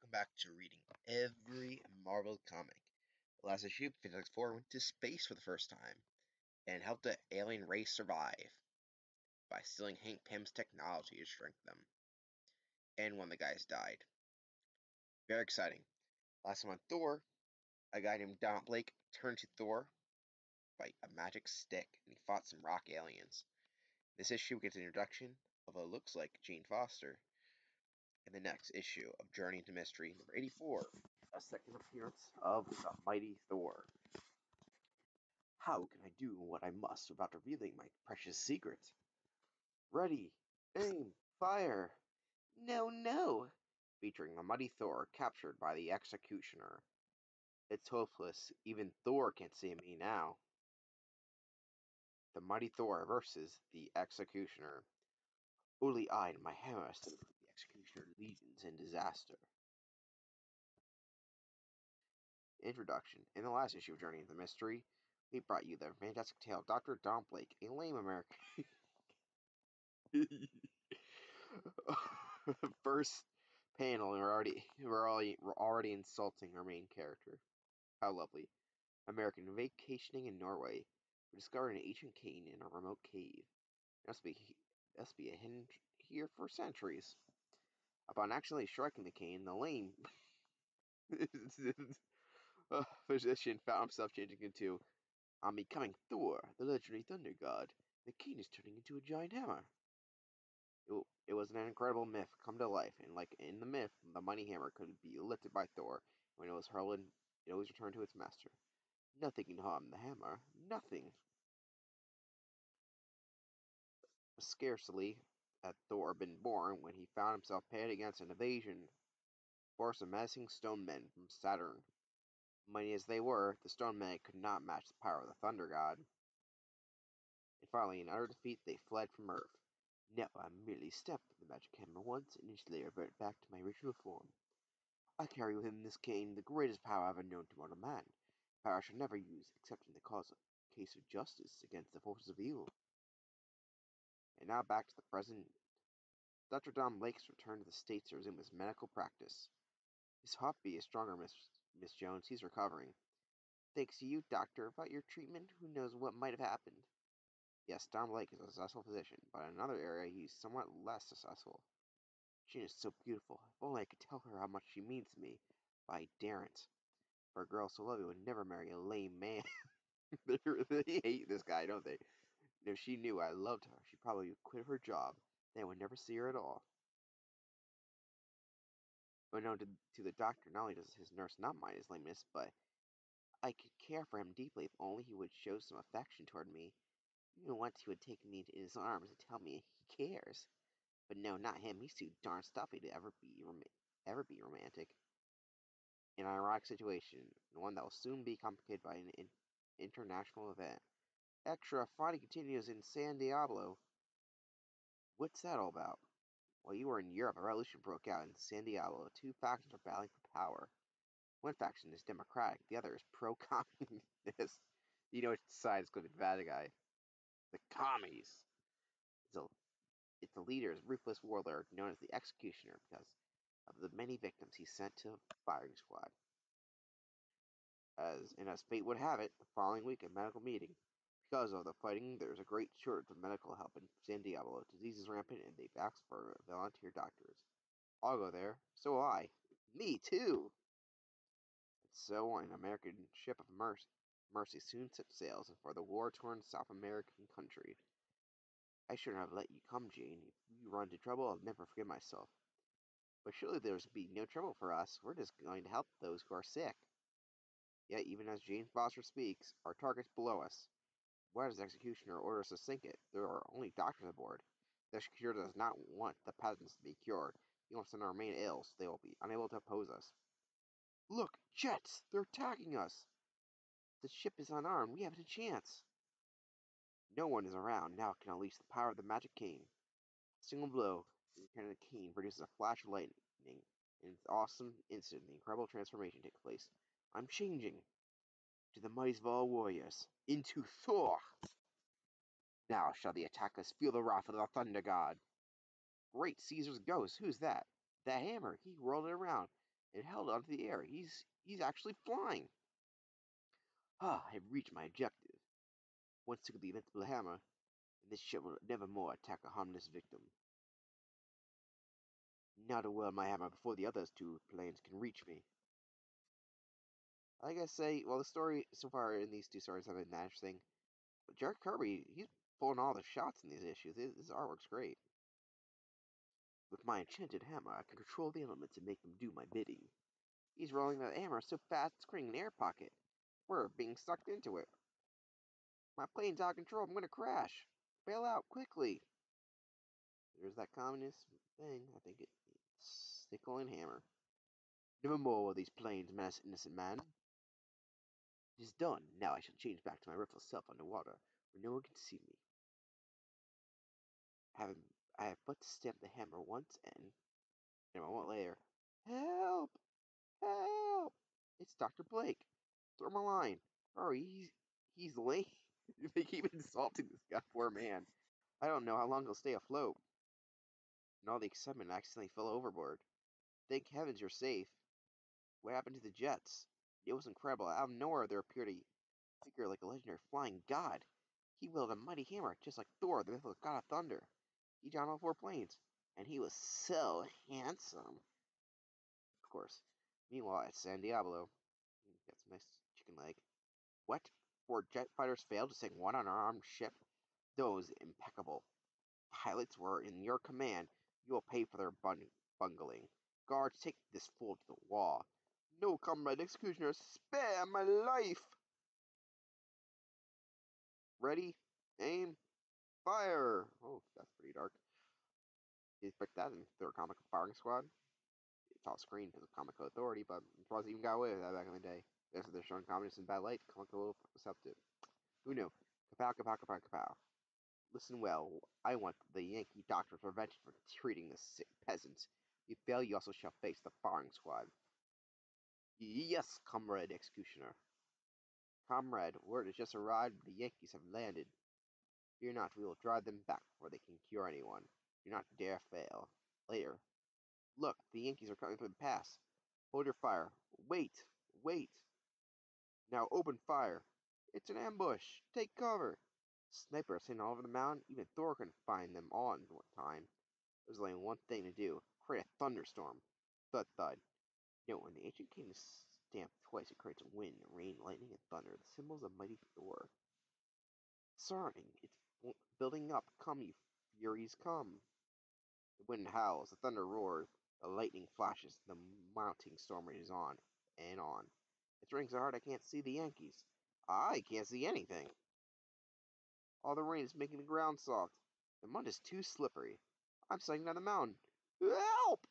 welcome back to reading every Marvel comic. Last issue, Fantastic Four went to space for the first time and helped the alien race survive by stealing Hank Pym's technology to shrink them. And one of the guys died. Very exciting. Last time on Thor, a guy named Don Blake turned to Thor by a magic stick and he fought some rock aliens. This issue gets an introduction of what looks like Jane Foster. In the next issue of Journey into Mystery, number 84, a second appearance of the mighty Thor. How can I do what I must without revealing my precious secret? Ready, aim, fire! No, no! Featuring the mighty Thor captured by the Executioner. It's hopeless, even Thor can't see me now. The mighty Thor versus the Executioner. Only I and my hammer stood for the Executioner legions in disaster. Introduction. In the last issue of Journey into Mystery, we brought you the fantastic tale of Dr. Don Blake, a lame American. First panel, and we're already insulting our main character. How lovely. American vacationing in Norway. We discovered an ancient cane in a remote cave. It must be a hidden here for centuries. Upon accidentally striking the cane, the lame physician found himself changing into I'm becoming Thor, the legendary thunder god. The cane is turning into a giant hammer. It was an incredible myth come to life, and like in the myth, the mighty hammer could be lifted by Thor. When it was hurled, it always returned to its master. Nothing can harm the hammer. Nothing. Scarcely had Thor been born when he found himself pitted against an invasion force of menacing stone men from Saturn. Mighty as they were, the stone men could not match the power of the thunder god. And finally, in utter defeat, they fled from Earth. Now I merely stepped with the magic hammer once, and instantly revert back to my original form. I carry within this cane the greatest power ever known to mortal man. Power I shall never use except in the case of justice against the forces of evil. And now back to the present. Dr. Don Lake's returned to the States to resume his medical practice. His heartbeat is stronger, Miss Jones. He's recovering. Thanks to you, Doctor. About your treatment, who knows what might have happened. Yes, Don Blake is a successful physician, but in another area he's somewhat less successful. She is so beautiful. If only I could tell her how much she means to me, but I daren't. For a girl so lovely would never marry a lame man. They hate this guy, don't they? And if she knew I loved her, she probably would quit her job. Then I would never see her at all. Unknown to the doctor, not only does his nurse not mind his lameness, but I could care for him deeply if only he would show some affection toward me. Even once he would take me in his arms and tell me he cares. But no, not him. He's too darn stuffy to ever be romantic. An ironic situation, and one that will soon be complicated by an international event. Extra fighting continues in San Diablo. What's that all about? While you were in Europe, a revolution broke out in San Diablo. Two factions are battling for power. One faction is democratic, the other is pro-communist. You know which side is going to be the bad guy. The commies. It's the leader's ruthless warlord known as the Executioner because of the many victims he sent to the firing squad. As fate would have it, the following week a medical meeting. Because of the fighting, there's a great shortage of medical help in San Diablo. Disease is rampant and they've asked for volunteer doctors. I'll go there. So will I. Me too! And so an American ship of mercy soon set sails for the war-torn South American country. I shouldn't have let you come, Jane. If you run into trouble, I'll never forgive myself. But surely there's be no trouble for us. We're just going to help those who are sick. Yet, even as Jane Foster speaks, our target's below us. Why does the executioner order us to sink it? There are only doctors aboard. The executioner does not want the peasants to be cured. He wants them to remain ill, so they will be unable to oppose us. Look! Jets! They're attacking us! The ship is unarmed. We haven't a chance. No one is around. Now can unleash the power of the magic cane. A single blow, the cane produces a flash of lightning. In an awesome instant, the incredible transformation takes place. I'm changing to the mightiest of all warriors, into Thor! Now shall the attackers feel the wrath of the Thunder God. Great Caesar's ghost, who's that? That hammer, he whirled it around, It held onto the air. He's actually flying. Ah, I've reached my objective. Once took the invincible hammer, and this ship will never more attack a harmless victim. Now to wield my hammer before the other two planes can reach me. I gotta say, well, the story so far in these two stories have been that interesting. But Jack Kirby, he's pulling all the shots in these issues. His artwork's great. With my enchanted hammer, I can control the elements and make them do my bidding. He's rolling the hammer so fast it's creating an air pocket. We're being sucked into it. My plane's out of control. I'm gonna crash. Bail out quickly. There's that communist thing. I think it's sickle and hammer. Never more will these planes menace innocent man. It is done. Now I shall change back to my rightful self underwater, where no one can see me. I have but to stamp the hammer once, and a moment later, help! Help! It's Dr. Blake. Throw him a line. Hurry, he's late. They keep insulting this guy, poor man. I don't know how long he'll stay afloat. And all the excitement accidentally fell overboard. Thank heavens you're safe. What happened to the jets? It was incredible. Out of nowhere there appeared a figure like a legendary flying god. He wielded a mighty hammer, just like Thor, the mythical god of thunder. He downed all four planes, and he was so handsome. Of course. Meanwhile, at San Diablo, got some nice chicken leg. What? Four jet fighters failed to sink one unarmed ship? Those impeccable pilots were in your command. You will pay for their bungling. Guards, take this fool to the wall. No, comrade executioner, spare my life! Ready, aim, fire! Oh, that's pretty dark. You expect that in Thor Comic Firing Squad? It's off screen because of Comic Authority, but Bros even got away with that back in the day. Guess if they're showing communists in bad light, Comic a little receptive. Who knew? Kapow, kapow, kapow, kapow. Listen well, I want the Yankee doctor's revenge for treating this sick peasant. If you fail, you also shall face the firing squad. Yes, comrade executioner. Comrade, word has just arrived. The Yankees have landed. Fear not, we will drive them back before they can cure anyone. Do not dare fail. Later. Look, the Yankees are coming through the pass. Hold your fire. Wait! Wait! Now open fire! It's an ambush! Take cover! Snipers hidden all over the mountain. Even Thor couldn't find them all in one time. There's only one thing to do. Create a thunderstorm. Thud thud. You know, when the ancient king is stamped twice, it creates wind, rain, lightning, and thunder, the symbols of mighty Thor. Surrounding, it's building up. Come, you furies, come. The wind howls, the thunder roars, the lightning flashes, the mounting storm rages on and on. It's raining so hard I can't see the Yankees. I can't see anything. All the rain is making the ground soft. The mud is too slippery. I'm sliding down the mountain. Help!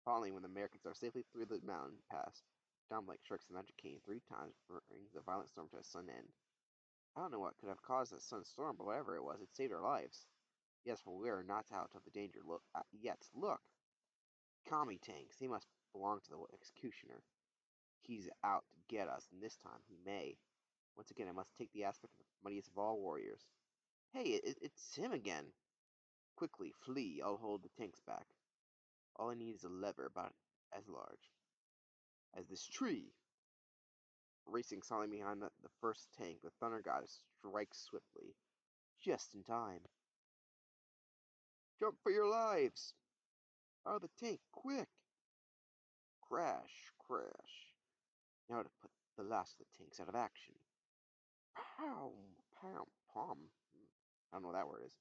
Finally, when the Americans are safely through the mountain pass, Don Blake strikes the magic cane 3 times, bringing the violent storm to a sudden end. I don't know what could have caused that sudden storm, but whatever it was, it saved our lives. Yes, for we are not out of the danger yet. Look! Commie tanks. They must belong to the executioner. He's out to get us, and this time he may. Once again, I must take the aspect of the mightiest of all warriors. Hey, it's him again! Quickly, flee. I'll hold the tanks back. All I need is a lever about as large as this tree. Racing silently behind the first tank, the Thunder Goddess strikes swiftly, just in time. Jump for your lives! Out of the tank, quick! Crash, crash. Now to put the last of the tanks out of action. Pow, pow, pom. I don't know what that word is.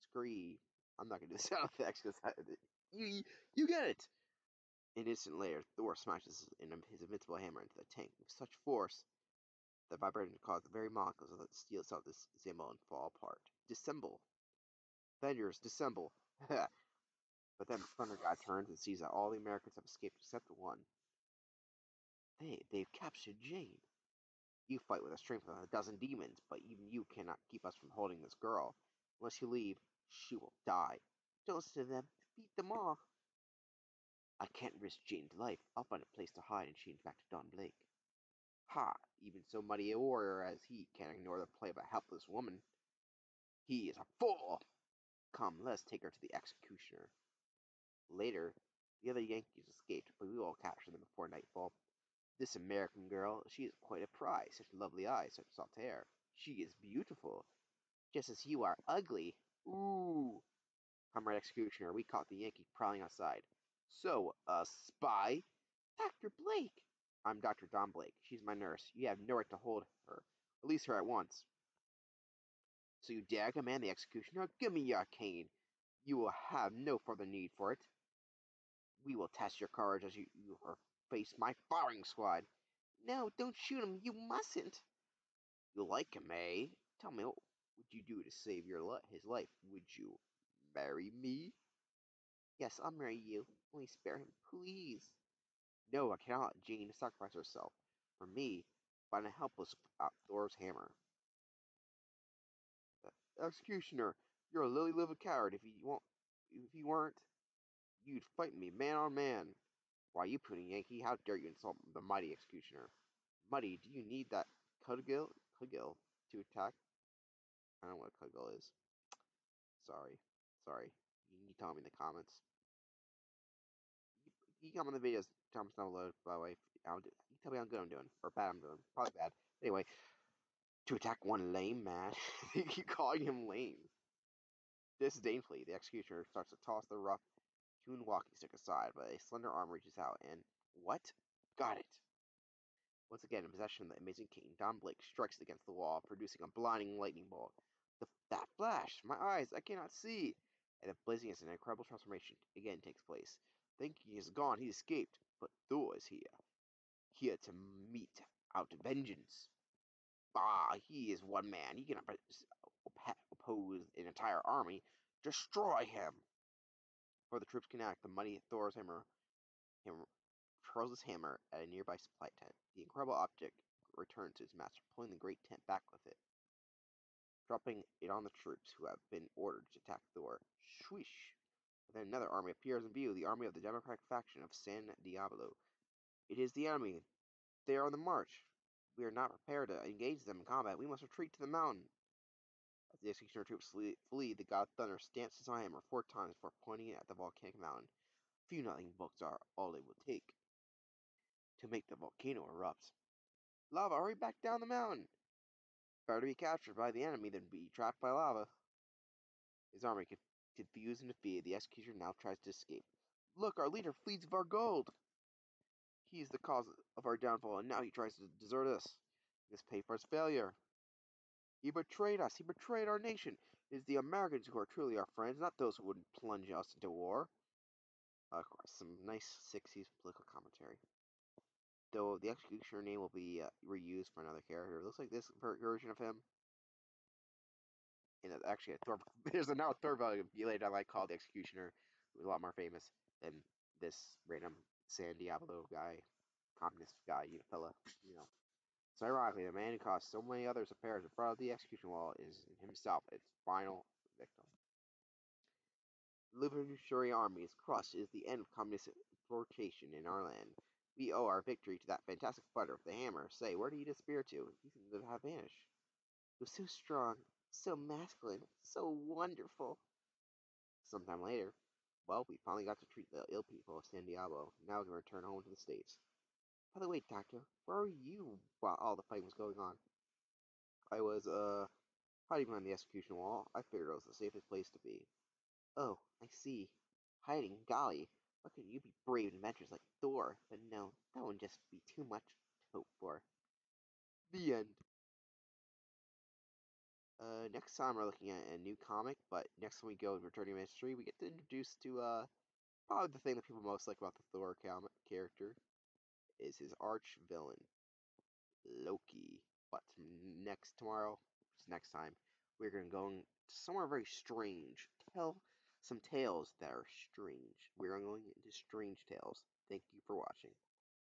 Scree. I'm not gonna do the sound effects because you get it. An instant later, Thor smashes his invincible hammer into the tank with such force that vibration caused the very molecules of the steel itself to disassemble and fall apart. Dissemble. Avengers, dissemble. But then the Thunder God turns and sees that all the Americans have escaped except one. They've captured Jane. You fight with the strength of a dozen demons, but even you cannot keep us from holding this girl. Unless you leave, she will die. Don't listen to them. Beat them off. I can't risk Jane's life. I'll find a place to hide and change back to Don Blake. Ha! Even so mighty a warrior as he can't ignore the play of a helpless woman. He is a fool! Come, let us take her to the executioner. Later, the other Yankees escaped, but we will capture them before This American girl, she is quite a prize. Such lovely eyes, such soft hair. She is beautiful, just as you are ugly. Ooh. Comrade Executioner, we caught the Yankee prowling outside. So, a spy? Dr. Blake! I'm Dr. Don Blake. She's my nurse. You have no right to hold her. Release her at once. So you dare command the executioner? Give me your cane. You will have no further need for it. We will test your courage as you face my firing squad. No, don't shoot him. You mustn't. You like him, eh? Tell me, what would you do to save his life? Would you marry me? Yes, I'll marry you. Only spare him, please. No, I cannot let Jane sacrifice herself for me, but I'm helpless without Thor's hammer. Executioner, you're a lily-livered coward. If you weren't, you'd fight me man on man. Why, you puny Yankee, how dare you insult the mighty executioner? Muddy, do you need that Cudgil to attack? I don't know what a Cudgil is. Sorry. Sorry. You can tell me in the comments. You comment on the videos, comments down below, by the way. You tell me how good I'm doing, or bad I'm doing. Probably bad. Anyway, to attack one lame man, you keep calling him lame. Disdainfully, the executioner starts to toss the rough hewn walking stick aside, but a slender arm reaches out and... What? Got it! Once again, in possession of the amazing king, Don Blake strikes it against the wall, producing a blinding lightning bolt. That flash! My eyes! I cannot see! And the blazing instant, an incredible transformation again takes place. Thinking he is gone, he escaped, but Thor is here. Here to mete out vengeance. Ah, he is one man. He cannot oppose an entire army. Destroy him! Before the troops can act, the mighty Thor's hammer hurls his hammer at a nearby supply tent. The incredible object returns to his master, pulling the great tent back with it, dropping it on the troops who have been ordered to attack Thor. Swish! Then another army appears in view, the army of the Democratic faction of San Diablo. It is the enemy. They are on the march. We are not prepared to engage them in combat. We must retreat to the mountain. As the executioner troops flee, the god Thunder stamps his hammer 4 times before pointing it at the volcanic mountain. Few lightning bolts are all it will take to make the volcano erupt. Lava, hurry back down the mountain! Better to be captured by the enemy than be trapped by lava. His army, confused and defeated, the executioner now tries to escape. Look, our leader flees with our gold! He is the cause of our downfall, and now he tries to desert us. He must pay for his failure. He betrayed us. He betrayed our nation. It is the Americans who are truly our friends, not those who would plunge us into war. Of course, some nice 60s political commentary. Though the executioner name will be reused for another character. It looks like this version of him. And actually, there's another Thor later I like called the Executioner, who's a lot more famous than this random San Diablo guy, communist guy, fella, So ironically, the man who caused so many others to perish in front of the execution wall is himself its final victim. The Revolutionary Army is crushed. It is the end of communist importation in our land. We owe our victory to that fantastic fighter with the hammer. Say, where did he disappear to? He seems to have vanished. He was so strong, so masculine, so wonderful. Sometime later, well, we finally got to treat the ill people of San Diablo. Now we can return home to the States. By the way, Doctor, where were you while all the fighting was going on? I was, hiding behind the execution wall. I figured it was the safest place to be. Oh, I see. Hiding, golly. Why couldn't you be brave and adventurous like Thor? But no, that would just be too much to hope for. The end. Next time we're looking at a new comic, but next time we go to Returning Mystery, we get to introduce to, probably the thing that people most like about the Thor character is his arch villain, Loki. But next time, we're going to go somewhere very strange. Tell some tales that are strange. We're going into strange tales. Thank you for watching.